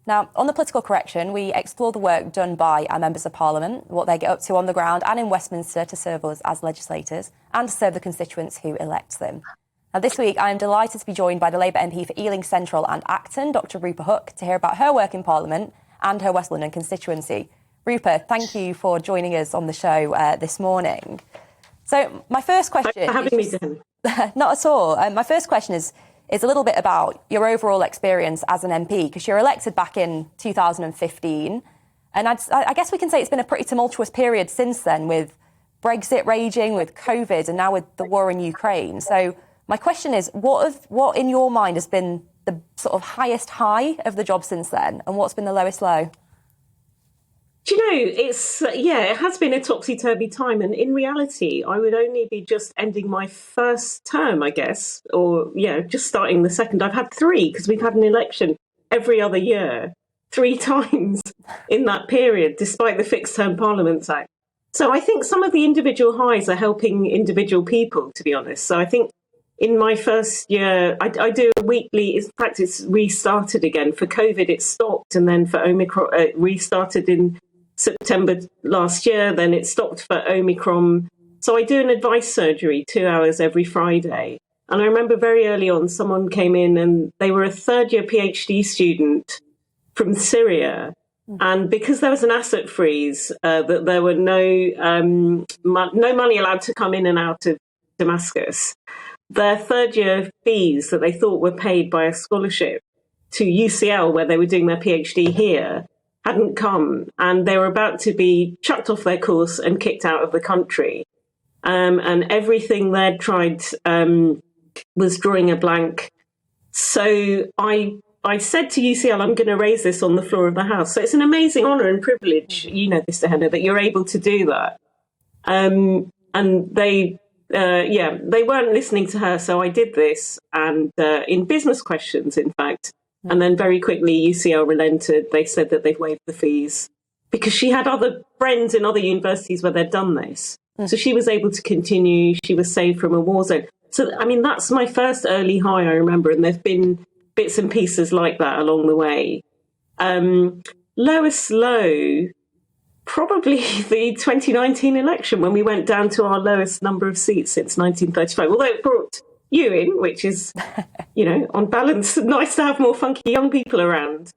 Now, on the political correction, we explore the work done by our members of Parliament, what they get up to on the ground and in Westminster to serve us as legislators and to serve the constituents who elect them. Now, this week, I am delighted to be joined by the Labour MP for Ealing Central and Acton, Dr Rupa Hook, to hear about her work in Parliament and her West London constituency. Rupa, thank you for joining us on the show this morning. So my first question... Thanks for having me, Dehenna. Not at all. My first question is a little bit about your overall experience as an MP, because you're elected back in 2015. And I guess we can say it's been a pretty tumultuous period since then, with Brexit raging, with COVID, and now with the war in Ukraine. So my question is, what in your mind has been the sort of highest high of the job since then, and what's been the lowest low? Do you know, it has been a topsy-turvy time. And in reality, I would only be just ending my first term, I guess, or, just starting the second. I've had three, because we've had an election every other year, 3 times in that period, despite the Fixed Term Parliaments Act. So I think some of the individual highs are helping individual people, to be honest. So I think in my first year, I do a weekly, in fact, it's restarted again. For COVID, it stopped. And then for Omicron, it restarted in September last year, then it stopped for Omicron. So I do an advice surgery 2 hours every Friday. And I remember very early on, someone came in and they were a third-year PhD student from Syria. And because there was an asset freeze, that there were no money allowed to come in and out of Damascus, their third-year fees that they thought were paid by a scholarship to UCL, where they were doing their PhD here, hadn't come, and they were about to be chucked off their course and kicked out of the country. And everything they'd tried was drawing a blank. So I said to UCL, I'm going to raise this on the floor of the House. So it's an amazing honour and privilege, you know this, Dehenna, that you're able to do that. And they weren't listening to her, so I did this. And in business questions, in fact, and then very quickly, UCL relented. They said that they've waived the fees because she had other friends in other universities where they'd done this. So she was able to continue. She was saved from a war zone. So, I mean, that's my first early high, I remember. And there've been bits and pieces like that along the way. Lowest low, probably the 2019 election, when we went down to our lowest number of seats since 1935, although it brought you in, which is, on balance, nice to have more funky young people around.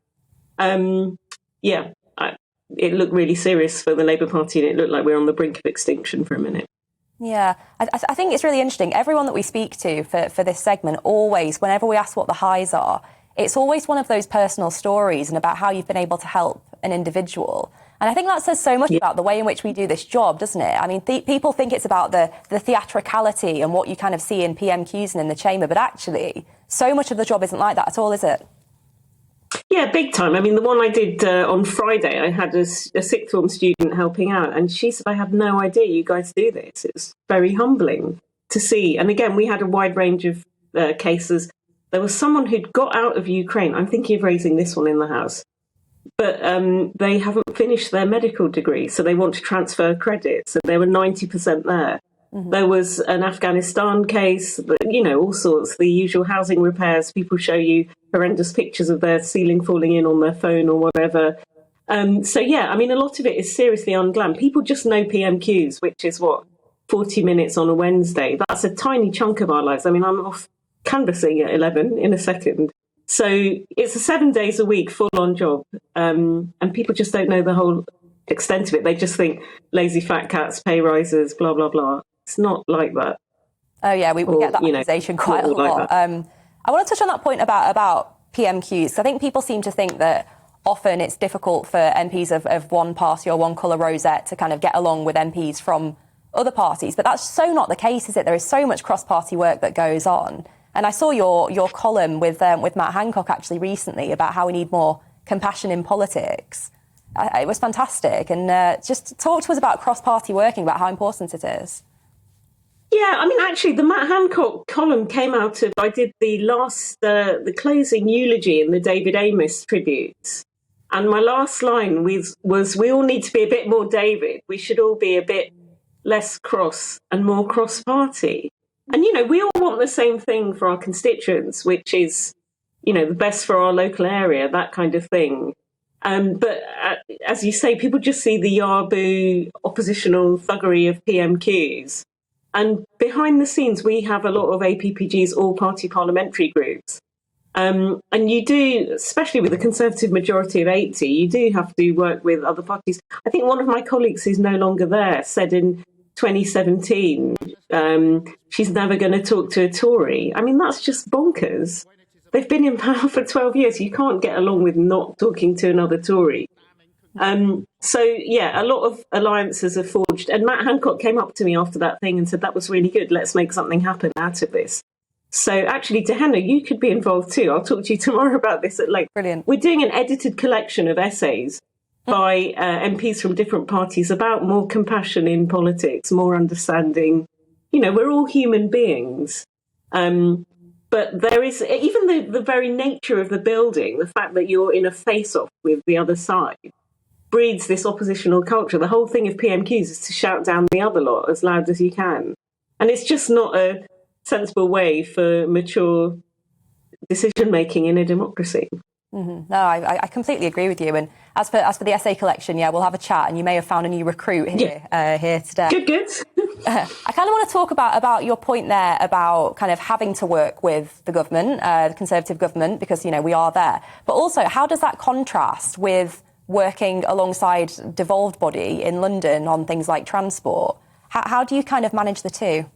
It looked really serious for the Labour Party, and it looked like we were on the brink of extinction for a minute. Yeah, I think it's really interesting. Everyone that we speak to for this segment, always, whenever we ask what the highs are, it's always one of those personal stories and about how you've been able to help an individual. And I think that says so much about the way in which we do this job, doesn't it? I mean, people think it's about the theatricality and what you kind of see in PMQs and in the chamber, but actually, so much of the job isn't like that at all, is it? Yeah, big time. I mean, the one I did on Friday, I had a sixth form student helping out, and she said, I had no idea you guys do this. It's very humbling to see. And again, we had a wide range of cases. There was someone who'd got out of Ukraine. I'm thinking of raising this one in the House. But they haven't finished their medical degree, so they want to transfer credits, and they were 90% there. Mm-hmm. There was an Afghanistan case, all sorts, the usual housing repairs. People show you horrendous pictures of their ceiling falling in on their phone or whatever. A lot of it is seriously unglam. People just know PMQs, which is 40 minutes on a Wednesday. That's a tiny chunk of our lives. I mean, I'm off canvassing at 11 in a second. So it's a 7 days a week full-on job, and people just don't know the whole extent of it. They just think lazy fat cats, pay rises, blah, blah, blah. It's not like that. Oh, yeah, we get that accusation quite a lot. Like I want to touch on that point about PMQs. I think people seem to think that often it's difficult for MPs of one party or one colour rosette to kind of get along with MPs from other parties. But that's so not the case, is it? There is so much cross-party work that goes on. And I saw your column with Matt Hancock actually recently about how we need more compassion in politics. It was fantastic. And just talk to us about cross-party working, about how important it is. Yeah, I mean, actually, the Matt Hancock column came out of, I did the closing eulogy in the David Amos tributes. And my last line was, we all need to be a bit more David. We should all be a bit less cross and more cross-party. And, we all want the same thing for our constituents, which is the best for our local area, that kind of thing. But as you say, people just see the Yarbu oppositional thuggery of PMQs. And behind the scenes, we have a lot of APPGs, all-party parliamentary groups. And you do, especially with a Conservative majority of 80, you do have to work with other parties. I think one of my colleagues who's no longer there said in 2017, she's never going to talk to a Tory. I mean, that's just bonkers. They've been in power for 12 years. You can't get along with not talking to another Tory. So, yeah, a lot of alliances are forged. And Matt Hancock came up to me after that thing and said, that was really good. Let's make something happen out of this. So actually, Dehenna, you could be involved too. I'll talk to you tomorrow about this at length. Brilliant. We're doing an edited collection of essays by MPs from different parties about more compassion in politics, more understanding. We're all human beings. But there is, even the very nature of the building, the fact that you're in a face-off with the other side, breeds this oppositional culture. The whole thing of PMQs is to shout down the other lot as loud as you can. And it's just not a sensible way for mature decision-making in a democracy. Mm-hmm. No, I completely agree with you. And as for the essay collection, yeah, we'll have a chat, and you may have found a new recruit here today. Good. I kind of want to talk about your point there about kind of having to work with the government, the Conservative government, because, we are there. But also, how does that contrast with working alongside devolved body in London on things like transport? How do you kind of manage the two?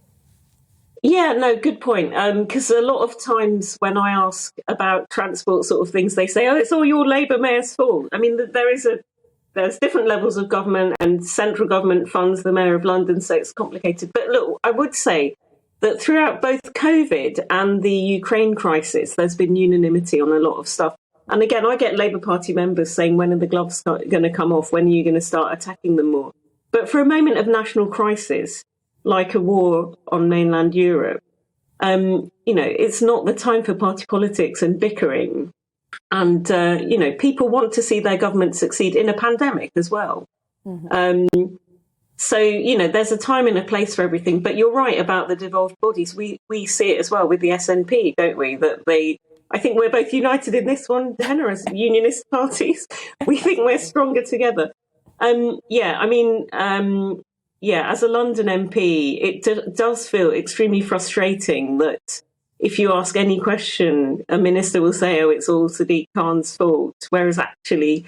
Yeah, no, good point. Because a lot of times when I ask about transport sort of things, they say, oh, it's all your Labour mayor's fault. I mean, there's different levels of government, and central government funds the Mayor of London, so it's complicated. But look, I would say that throughout both COVID and the Ukraine crisis, there's been unanimity on a lot of stuff. And again, I get Labour Party members saying, when are the gloves going to come off? When are you going to start attacking them more? But for a moment of national crisis, like a war on mainland Europe, it's not the time for party politics and bickering. And, people want to see their government succeed in a pandemic as well. Mm-hmm. So, there's a time and a place for everything. But you're right about the devolved bodies. We see it as well with the SNP, don't we? I think we're both united in this one, Dehenna, as unionist parties. We think we're stronger together. As a London MP, it does feel extremely frustrating that if you ask any question, a minister will say, oh, it's all Sadiq Khan's fault. Whereas actually,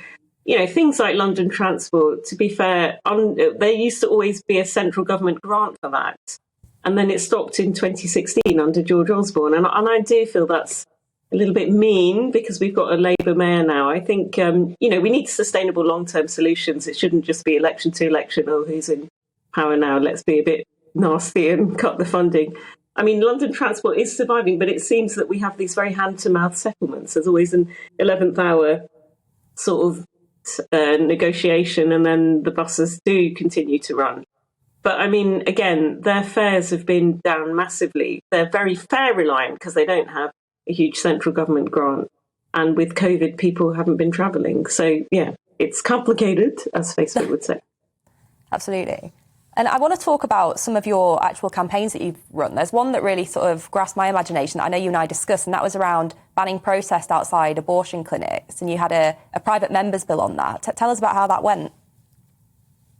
things like London Transport, to be fair, there used to always be a central government grant for that. And then it stopped in 2016 under George Osborne. And I do feel that's a little bit mean because we've got a Labour mayor now. I think, we need sustainable long-term solutions. It shouldn't just be election to election, oh, who's in power now, let's be a bit nasty and cut the funding. I mean, London Transport is surviving, but it seems that we have these very hand-to-mouth settlements. There's always an 11th hour sort of negotiation, and then the buses do continue to run. But I mean, again, their fares have been down massively. They're very fare reliant because they don't have a huge central government grant. And with COVID, people haven't been travelling. So, yeah, it's complicated, as Facebook would say. Absolutely. And I want to talk about some of your actual campaigns that you've run. There's one that really sort of grasped my imagination that I know you and I discussed, and that was around banning protest outside abortion clinics. And you had a private members bill on that. Tell us about how that went.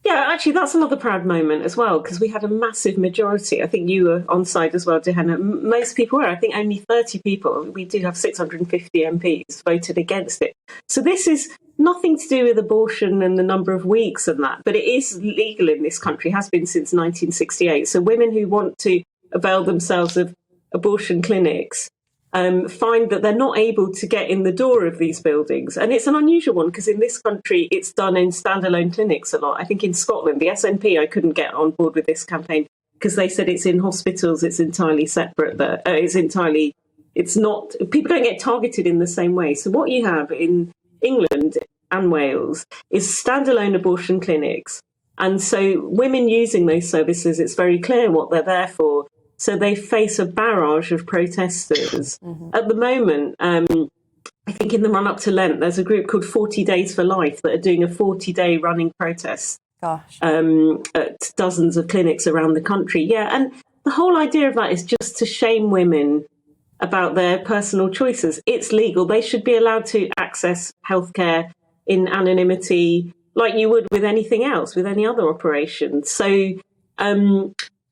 Yeah, actually, that's another proud moment as well, because we had a massive majority. I think you were on side as well, Dehenna. Most people were. I think only 30 people. We do have 650 MPs voted against it. So this is nothing to do with abortion and the number of weeks and that, but it is legal in this country, has been since 1968. So women who want to avail themselves of abortion clinics find that they're not able to get in the door of these buildings. And it's an unusual one because in this country, it's done in standalone clinics a lot. I think in Scotland, the SNP, I couldn't get on board with this campaign because they said it's in hospitals, it's entirely separate. It's not, people don't get targeted in the same way. So what you have in England and Wales is standalone abortion clinics. And so women using those services, it's very clear what they're there for. So they face a barrage of protesters. Mm-hmm. At the moment, I think in the run-up to Lent, there's a group called 40 Days for Life that are doing a 40-day running protest at dozens of clinics around the country. Yeah, and the whole idea of that is just to shame women about their personal choices. It's legal. They should be allowed to access healthcare in anonymity like you would with anything else, with any other operation. So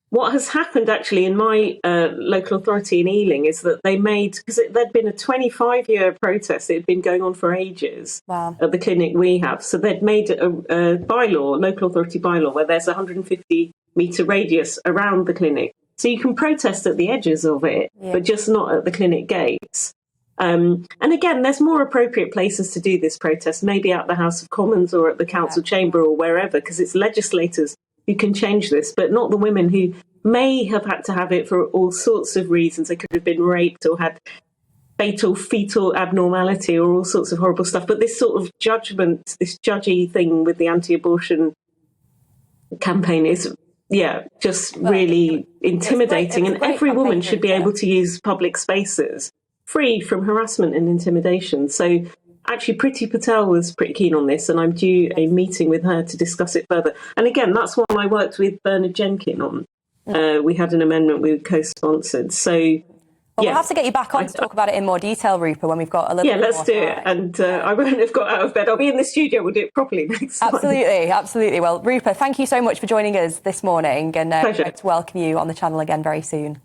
what has happened actually in my local authority in Ealing is that they made, because there'd been a 25-year protest, it had been going on for ages at the clinic we have. So they'd made a bylaw, local authority bylaw, where there's a 150-metre radius around the clinic. So you can protest at the edges of it, but just not at the clinic gates. And again, there's more appropriate places to do this protest, maybe at the House of Commons or at the council chamber or wherever, because it's legislators who can change this, but not the women who may have had to have it for all sorts of reasons. They could have been raped or had fatal fetal abnormality or all sorts of horrible stuff. But this sort of judgment, this judgy thing with the anti-abortion campaign is, just really intimidating. And every woman should be able to use public spaces free from harassment and intimidation. So actually, Priti Patel was pretty keen on this, and I'm due a meeting with her to discuss it further. And again, that's one I worked with Bernard Jenkin on. We had an amendment we co-sponsored. So, we'll have to get you back on to talk about it in more detail, Rupa, when we've got a little bit more let's do it. And I won't have got out of bed. I'll be in the studio. We'll do it properly next time. Absolutely. Well, Rupa, thank you so much for joining us this morning, and I'd like to welcome you on the channel again very soon.